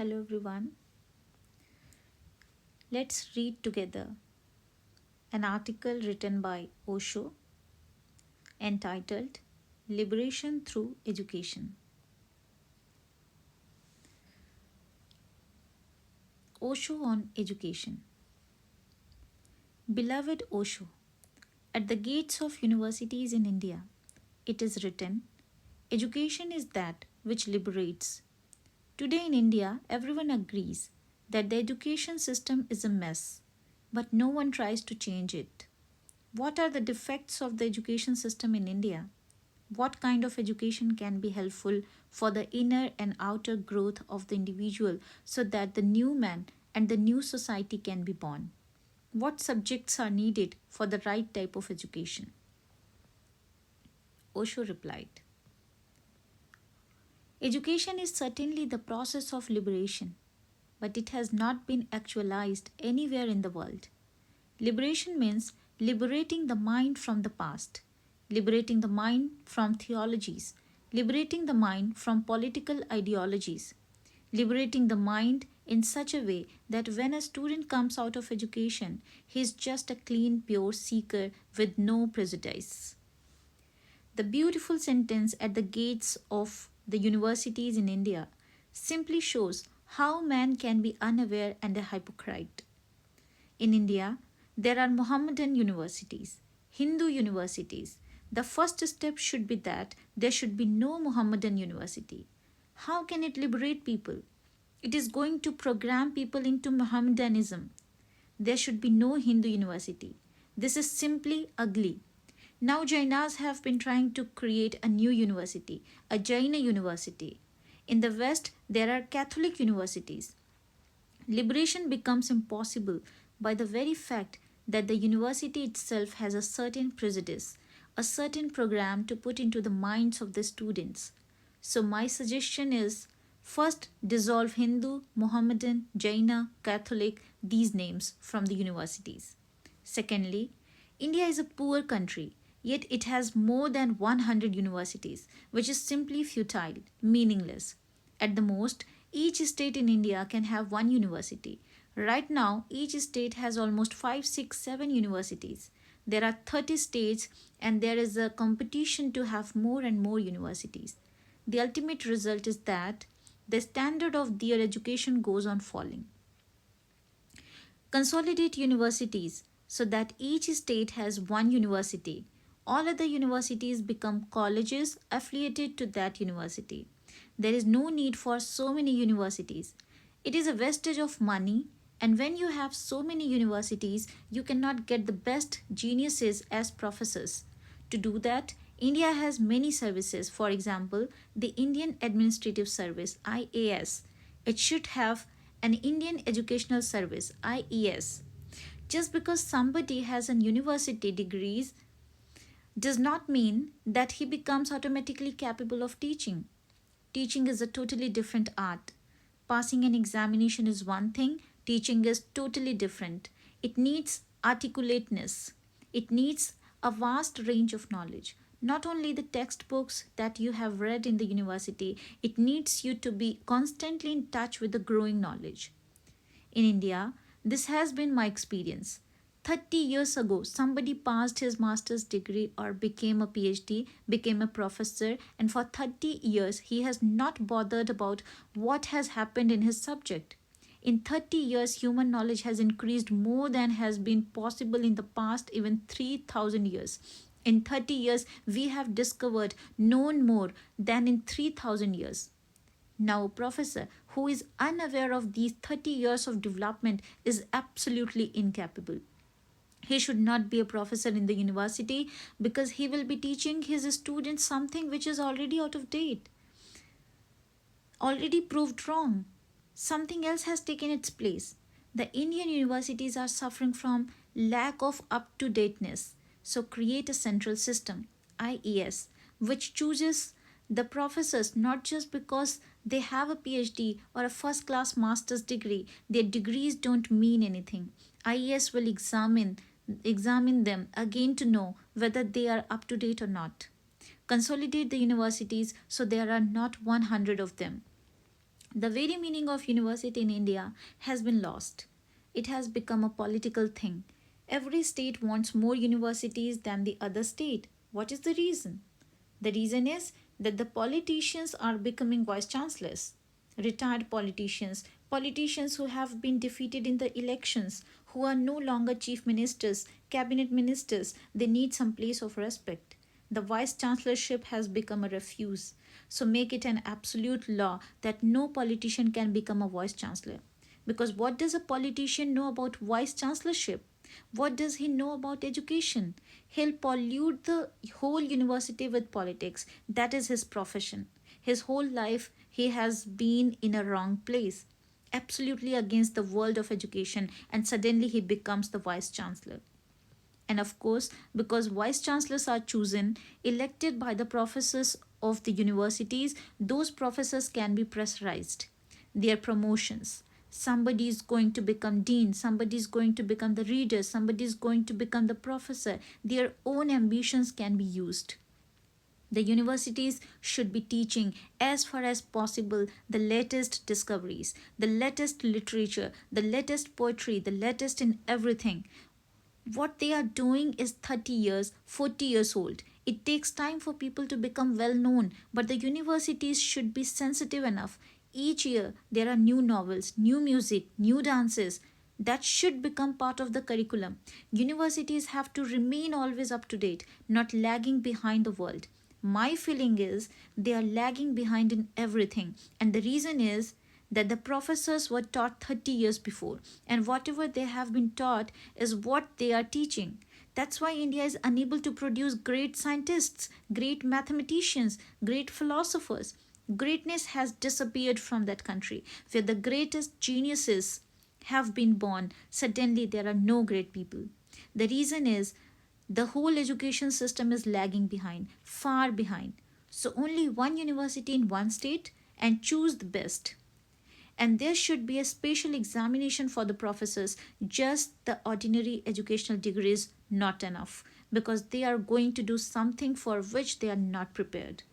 Hello everyone. Let's read together an article written by Osho entitled Liberation Through Education. Osho on Education. Beloved Osho, at the gates of universities in India, it is written, education is that which liberates. Today in India, everyone agrees that the education system is a mess, but no one tries to change it. What are the defects of the education system in India? What kind of education can be helpful for the inner and outer growth of the individual so that the new man and the new society can be born? What subjects are needed for the right type of education? Osho replied, education is certainly the process of liberation, but it has not been actualized anywhere in the world. Liberation means liberating the mind from the past, liberating the mind from theologies, liberating the mind from political ideologies, liberating the mind in such a way that when a student comes out of education, he is just a clean, pure seeker with no prejudice. The beautiful sentence at the gates of the universities in India simply shows how man can be unaware and a hypocrite. In India, there are Mohammedan universities, Hindu universities. The first step should be that there should be no Mohammedan university. How can it liberate people? It is going to program people into Mohammedanism. There should be no Hindu university. This is simply ugly. Now Jainas have been trying to create a new university, a Jaina university. In the West, there are Catholic universities. Liberation becomes impossible by the very fact that the university itself has a certain prejudice, a certain program to put into the minds of the students. So, my suggestion is first dissolve Hindu, Mohammedan, Jaina, Catholic, these names from the universities. Secondly, India is a poor country, yet it has more than 100 universities, which is simply futile, meaningless. At the most, each state in India can have one university. Right now, each state has almost 5, 6, 7 universities. There are 30 states, and there is a competition to have more and more universities. The ultimate result is that the standard of their education goes on falling. Consolidate universities so that each state has one university. All other universities become colleges affiliated to that university. There is no need for so many universities. It is a wastage of money, and when you have so many universities, you cannot get the best geniuses as professors. To do that, India has many services. For example, the Indian Administrative Service IAS. It should have an Indian Educational Service IES. Just because somebody has a university degrees does not mean that he becomes automatically capable of teaching. Teaching is a totally different art. Passing an examination is one thing, teaching is totally different. It needs articulateness, it needs a vast range of knowledge. Not only the textbooks that you have read in the university, it needs you to be constantly in touch with the growing knowledge. In India, this has been my experience. 30 years ago, somebody passed his master's degree or became a PhD, became a professor, and for 30 years he has not bothered about what has happened in his subject. In 30 years, human knowledge has increased more than has been possible in the past, even 3,000 years. In 30 years, we have discovered, known more than in 3,000 years. Now, a professor who is unaware of these 30 years of development is absolutely incapable. He should not be a professor in the university because he will be teaching his students something which is already out of date, already proved wrong. Something else has taken its place. The Indian universities are suffering from lack of up to dateness. So, create a central system, IES, which chooses the professors not just because they have a PhD or a first class master's degree. Their degrees don't mean anything. IES will examine them again to know whether they are up to date or not. Consolidate the universities so there are not 100 of them. The very meaning of university in India has been lost. It has become a political thing. Every state wants more universities than the other state. What is the reason? The reason is that the politicians are becoming vice chancellors. Retired politicians, politicians who have been defeated in the elections, who are no longer chief ministers, cabinet ministers, they need some place of respect. The vice chancellorship has become a refuse. So make it an absolute law that no politician can become a vice chancellor. Because what does a politician know about vice chancellorship? What does he know about education? He'll pollute the whole university with politics. That is his profession. His whole life, he has been in a wrong place, absolutely against the world of education, and suddenly he becomes the vice chancellor. And of course, because vice chancellors are chosen, elected by the professors of the universities, those professors can be pressurized. Their promotions. Somebody is going to become dean, somebody is going to become the reader, somebody is going to become the professor. Their own ambitions can be used. The universities should be teaching as far as possible the latest discoveries, the latest literature, the latest poetry, the latest in everything. What they are doing is 30 years, 40 years old. It takes time for people to become well known, but the universities should be sensitive enough. Each year, there are new novels, new music, new dances. That should become part of the curriculum. Universities have to remain always up to date, not lagging behind the world. My feeling is they are lagging behind in everything, and the reason is that the professors were taught 30 years before, and whatever they have been taught is what they are teaching. That's why India is unable to produce great scientists, great mathematicians, great philosophers. Greatness has disappeared from that country. Where the greatest geniuses have been born, suddenly there are no great people. The reason is the whole education system is lagging behind, far behind. So only one university in one state and choose the best. And there should be a special examination for the professors. Just the ordinary educational degree is not enough because they are going to do something for which they are not prepared.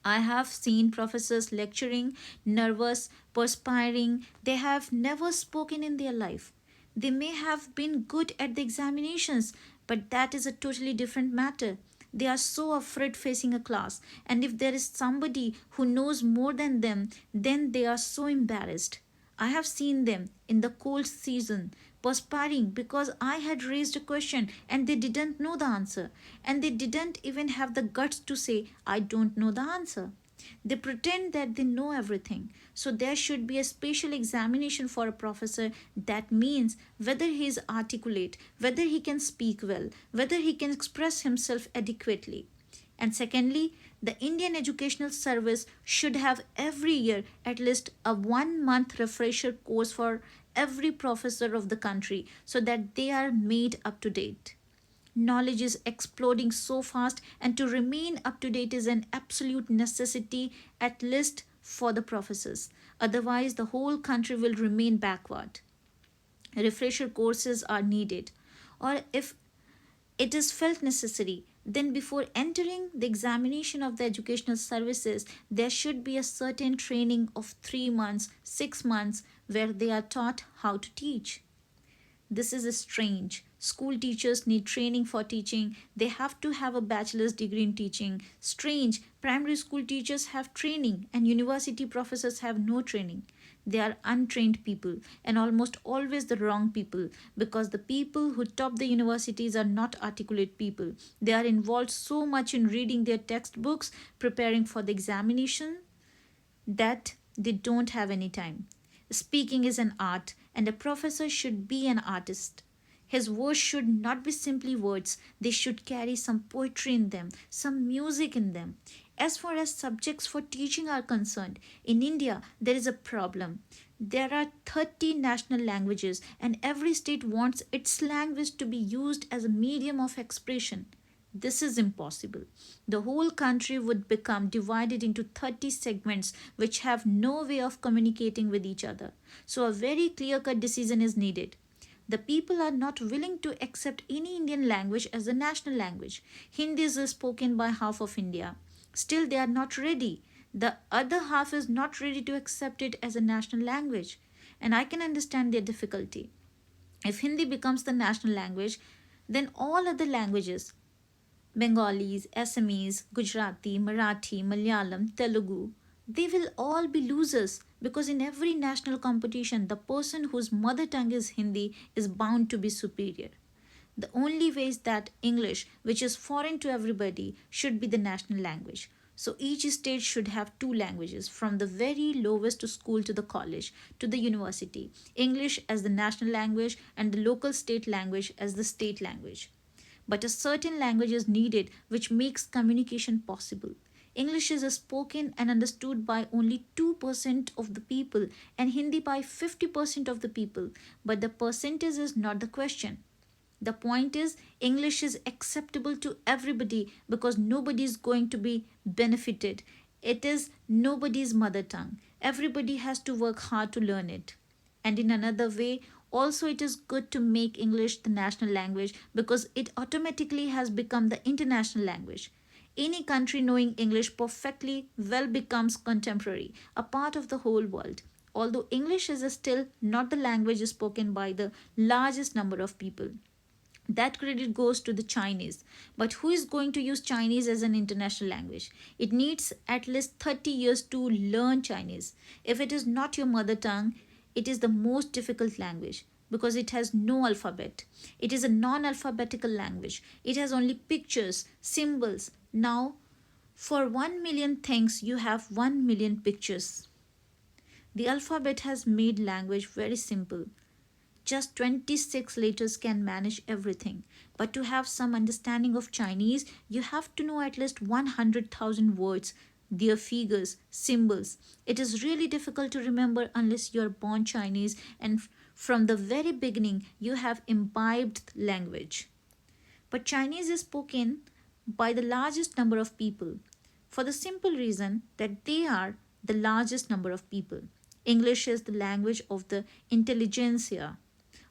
I have seen professors lecturing, nervous, perspiring. They have never spoken in their life. They may have been good at the examinations, but that is a totally different matter. They are so afraid facing a class, and if there is somebody who knows more than them, then they are so embarrassed. I have seen them in the cold season perspiring because I had raised a question and they didn't know the answer. And they didn't even have the guts to say, I don't know the answer. They pretend that they know everything. So there should be a special examination for a professor. That means whether he is articulate, whether he can speak well, whether he can express himself adequately. And secondly, the Indian Educational Service should have every year at least a 1 month refresher course for every professor of the country so that they are made up to date. Knowledge is exploding so fast, and to remain up to date is an absolute necessity, at least for the professors. Otherwise, the whole country will remain backward. Refresher courses are needed. Or if it is felt necessary, then before entering the examination of the educational services, there should be a certain training of 3 months, 6 months, where they are taught how to teach. This is strange. School teachers need training for teaching. They have to have a bachelor's degree in teaching. Strange. Primary school teachers have training and university professors have no training. They are untrained people and almost always the wrong people because the people who top the universities are not articulate people. They are involved so much in reading their textbooks, preparing for the examination, that they don't have any time. Speaking is an art, and a professor should be an artist. His words should not be simply words, they should carry some poetry in them, some music in them. As far as subjects for teaching are concerned, in India there is a problem. There are 30 national languages, and every state wants its language to be used as a medium of expression. This is impossible. The whole country would become divided into 30 segments which have no way of communicating with each other. So, a very clear cut decision is needed. The people are not willing to accept any Indian language as a national language. Hindi is spoken by half of India. Still, they are not ready. The other half is not ready to accept it as a national language. And I can understand their difficulty. If Hindi becomes the national language, then all other languages, Bengalis, Assamese, Gujarati, Marathi, Malayalam, Telugu, they will all be losers because in every national competition, the person whose mother tongue is Hindi is bound to be superior. The only way is that English, which is foreign to everybody, should be the national language. So each state should have two languages from the very lowest school to the college to the university. English as the national language and the local state language as the state language. But a certain language is needed which makes communication possible. English is spoken and understood by only 2% of the people and Hindi by 50% of the people. But the percentage is not the question. The point is, English is acceptable to everybody because nobody is going to be benefited. It is nobody's mother tongue. Everybody has to work hard to learn it. And in another way, also it is good to make English the national language because it automatically has become the international language. Any country knowing English perfectly well becomes contemporary, a part of the whole world. Although English is still not the language spoken by the largest number of people. That credit goes to the Chinese. But who is going to use Chinese as an international language? It needs at least 30 years to learn Chinese. If it is not your mother tongue, it is the most difficult language because it has no alphabet. It is a non alphabetical language. It has only pictures, symbols. Now, for 1 million things, you have 1 million pictures. The alphabet has made language very simple. Just 26 letters can manage everything. But to have some understanding of Chinese, you have to know at least 100,000 words, their figures, symbols. It is really difficult to remember unless you are born Chinese and from the very beginning you have imbibed language. But Chinese is spoken by the largest number of people for the simple reason that they are the largest number of people. English is the language of the intelligentsia,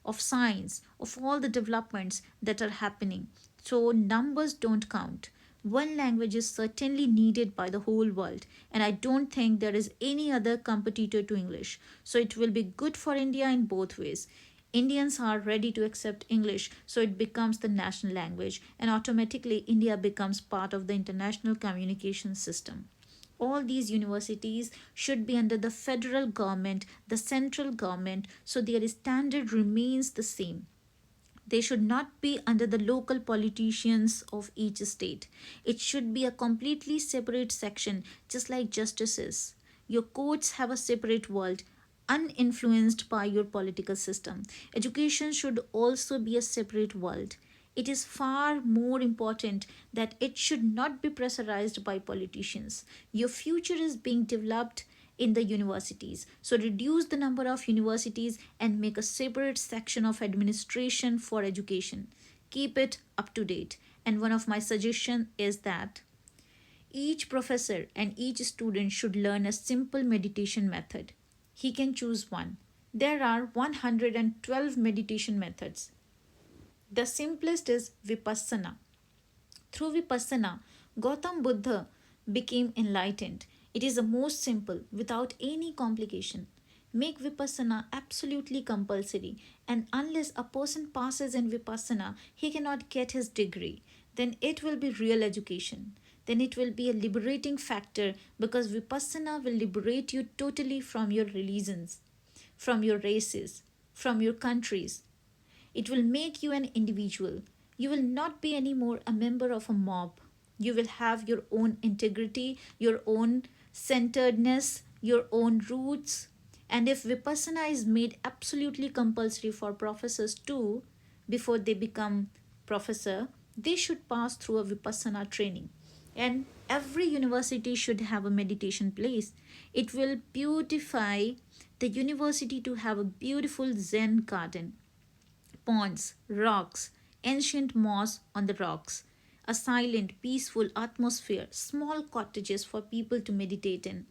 of science, of all the developments that are happening. So numbers don't count. One language is certainly needed by the whole world, and I don't think there is any other competitor to English. So it will be good for India in both ways. Indians are ready to accept English, so it becomes the national language, and automatically India becomes part of the international communication system. All these universities should be under the federal government, the central government, so their standard remains the same. They should not be under the local politicians of each state. It should be a completely separate section, just like justices. Your courts have a separate world, uninfluenced by your political system. Education should also be a separate world. It is far more important that it should not be pressurized by politicians. Your future is being developed in the universities. So reduce the number of universities and make a separate section of administration for education. Keep it up to date. And one of my suggestions is that each professor and each student should learn a simple meditation method. He can choose one. There are 112 meditation methods. The simplest is Vipassana. Through Vipassana, Gautam Buddha became enlightened. It is the most simple, without any complication. Make Vipassana absolutely compulsory, and unless a person passes in Vipassana, he cannot get his degree. Then it will be real education. Then it will be a liberating factor because Vipassana will liberate you totally from your religions, from your races, from your countries. It will make you an individual. You will not be anymore a member of a mob. You will have your own integrity, your own centeredness, your own roots. And if Vipassana is made absolutely compulsory for professors too, before they become professor, they should pass through a Vipassana training. And every university should have a meditation place. It will beautify the university to have a beautiful Zen garden, ponds, rocks, ancient moss on the rocks, a silent, peaceful atmosphere, small cottages for people to meditate in.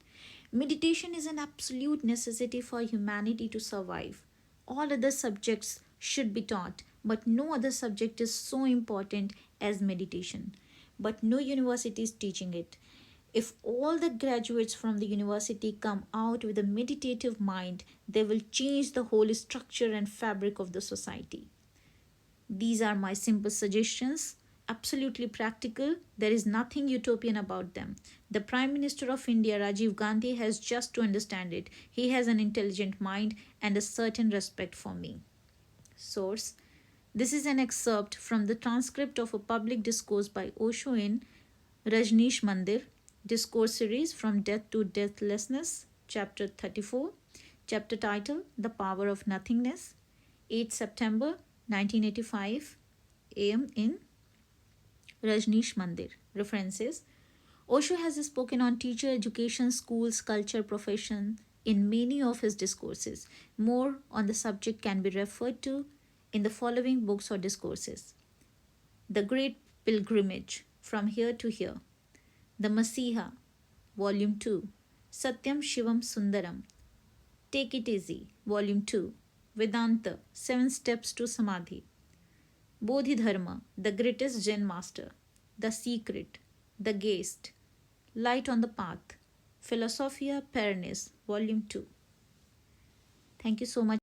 Meditation is an absolute necessity for humanity to survive. All other subjects should be taught, but no other subject is so important as meditation. But no university is teaching it. If all the graduates from the university come out with a meditative mind, they will change the whole structure and fabric of the society. These are my simple suggestions, absolutely practical. There is nothing utopian about them. The Prime Minister of India, Rajiv Gandhi, has just to understand it. He has an intelligent mind and a certain respect for me. Source: this is an excerpt from the transcript of a public discourse by Osho in Rajneesh Mandir, Discourse Series From Death to Deathlessness, Chapter 34, Chapter title The Power of Nothingness, 8 September 1985 AM in Rajneesh Mandir. References: Osho has spoken on teacher education, schools, culture, profession in many of his discourses. More on the subject can be referred to in the following books or discourses: The Great Pilgrimage, From Here to Here; The Masiha, Volume 2; Satyam Shivam Sundaram, Take It Easy, Volume 2; Vedanta, 7 Steps to Samadhi; Bodhidharma, The Greatest Zen Master; The Secret; The Guest, Light on the Path; Philosophia Perennis, Volume 2. Thank you so much.